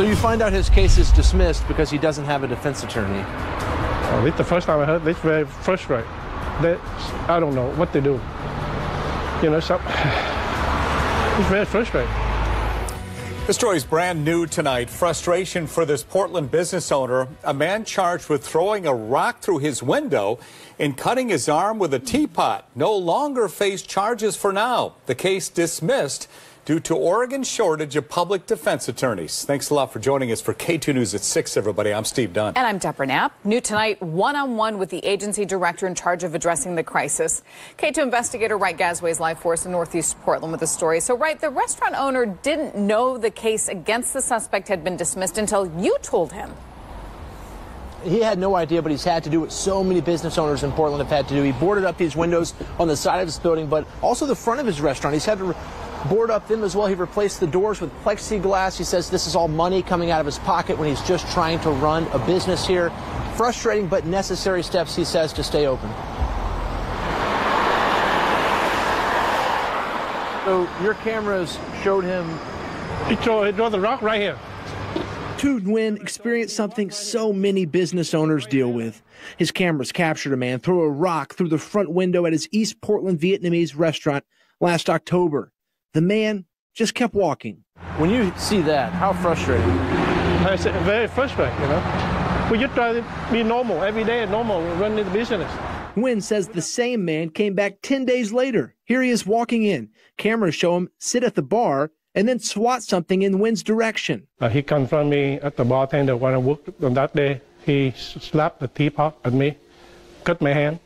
So you find out his case is dismissed because he doesn't have a defense attorney. This is the first time I heard this. Very frustrating. I don't know what to do. You know, so it's very frustrating. The story's brand new tonight. Frustration for this Portland business owner. A man charged with throwing a rock through his window and cutting his arm with a teapot no longer faced charges for now. The case dismissed due to Oregon's shortage of public defense attorneys. Thanks a lot for joining us for K2 News at 6, everybody. I'm Steve Dunn. And I'm Deborah Knapp. New tonight, one-on-one with the agency director in charge of addressing the crisis. K2 investigator Wright Gasway's live force in Northeast Portland with the story. So, Wright, the restaurant owner didn't know the case against the suspect had been dismissed until you told him. He had no idea, but he's had to do what so many business owners in Portland have had to do. He boarded up his windows on the side of his building, but also the front of his restaurant. He's had to board up them as well. He replaced the doors with plexiglass. He says this is all money coming out of his pocket when he's just trying to run a business here. Frustrating but necessary steps, he says, to stay open. So your cameras showed him. He threw the rock right here. Thu Nguyen experienced something so many business owners deal with. His cameras captured a man throw a rock through the front window at his East Portland Vietnamese restaurant last October. The man just kept walking. When you see that, how frustrating? It's very frustrating, you know. We just try to be normal, every day normal, running the business. Nguyen says the same man came back 10 days later. Here he is walking in. Cameras show him sit at the bar and then swat something in Nguyen's direction. He confronted me at the bartender when I worked on that day. He slapped the teapot at me, cut my hand.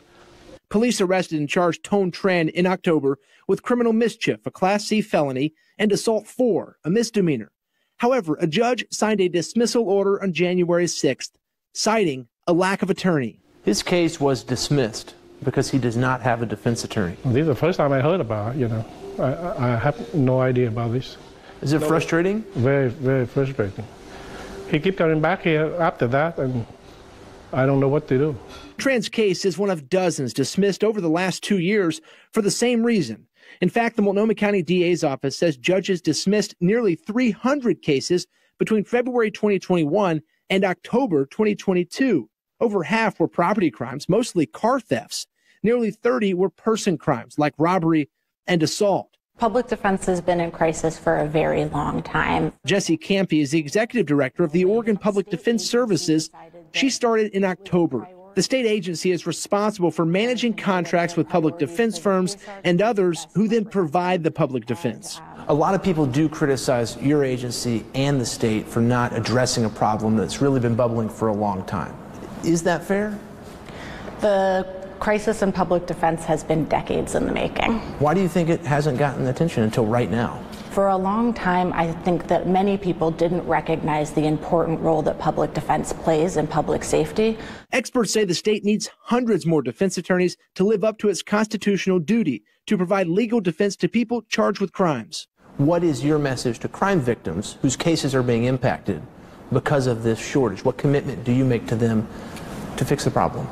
Police arrested and charged Tone Tran in October with criminal mischief, a Class C felony, and assault 4, a misdemeanor. However, a judge signed a dismissal order on January 6th, citing a lack of attorney. His case was dismissed because he does not have a defense attorney. This is the first time I heard about it, you know. I have no idea about this. Is it frustrating? Very, very frustrating. He keeps coming back here after that, and I don't know what to do. Tran's case is one of dozens dismissed over the last 2 years for the same reason. In fact, the Multnomah County DA's office says judges dismissed nearly 300 cases between February 2021 and October 2022. Over half were property crimes, mostly car thefts. Nearly 30 were person crimes like robbery and assault. Public defense has been in crisis for a very long time. Jessie Campy is the executive director of the Oregon Public Defense Services. She started in October. The state agency is responsible for managing contracts with public defense firms and others who then provide the public defense. A lot of people do criticize your agency and the state for not addressing a problem that's really been bubbling for a long time. Is that fair? The crisis in public defense has been decades in the making. Why do you think it hasn't gotten attention until right now? For a long time, I think that many people didn't recognize the important role that public defense plays in public safety. Experts say the state needs hundreds more defense attorneys to live up to its constitutional duty to provide legal defense to people charged with crimes. What is your message to crime victims whose cases are being impacted because of this shortage? What commitment do you make to them to fix the problem?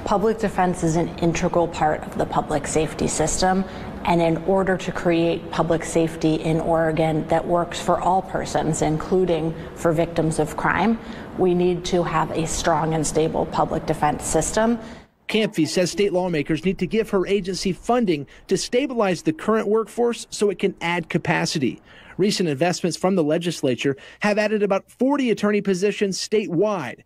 Public defense is an integral part of the public safety system, and in order to create public safety in Oregon that works for all persons, including for victims of crime, we need to have a strong and stable public defense system. Campy says state lawmakers need to give her agency funding to stabilize the current workforce so it can add capacity. Recent investments from the legislature have added about 40 attorney positions statewide.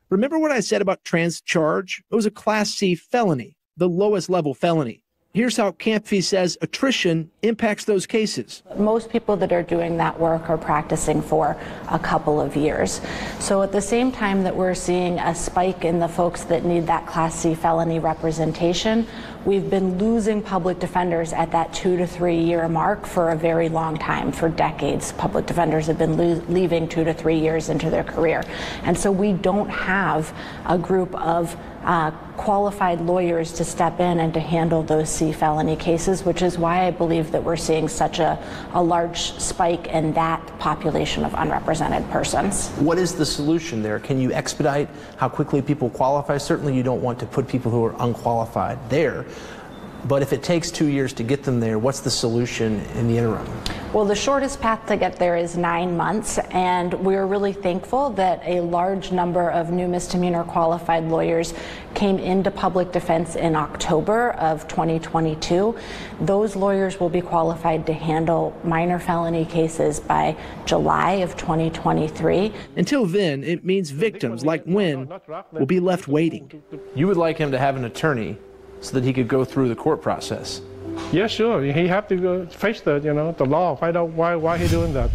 Remember what I said about Tran's charge? It was a Class C felony, the lowest level felony. Here's how Campy says attrition impacts those cases. Most people that are doing that work are practicing for a couple of years. So at the same time that we're seeing a spike in the folks that need that Class C felony representation, we've been losing public defenders at that 2 to 3 year mark for a very long time. For decades, public defenders have been leaving 2 to 3 years into their career. And so we don't have a group of qualified lawyers to step in and to handle those C felony cases, which is why I believe that we're seeing such a large spike in that population of unrepresented persons. What is the solution there? Can you expedite how quickly people qualify? Certainly you don't want to put people who are unqualified there, but if it takes 2 years to get them there, what's the solution in the interim? Well, the shortest path to get there is 9 months, and we're really thankful that a large number of new misdemeanor qualified lawyers came into public defense in October of 2022. Those lawyers will be qualified to handle minor felony cases by July of 2023. Until then, it means victims like Nguyen will be left waiting. You would like him to have an attorney so that he could go through the court process? Yeah, sure. He have to go face the law, find out why he doing that.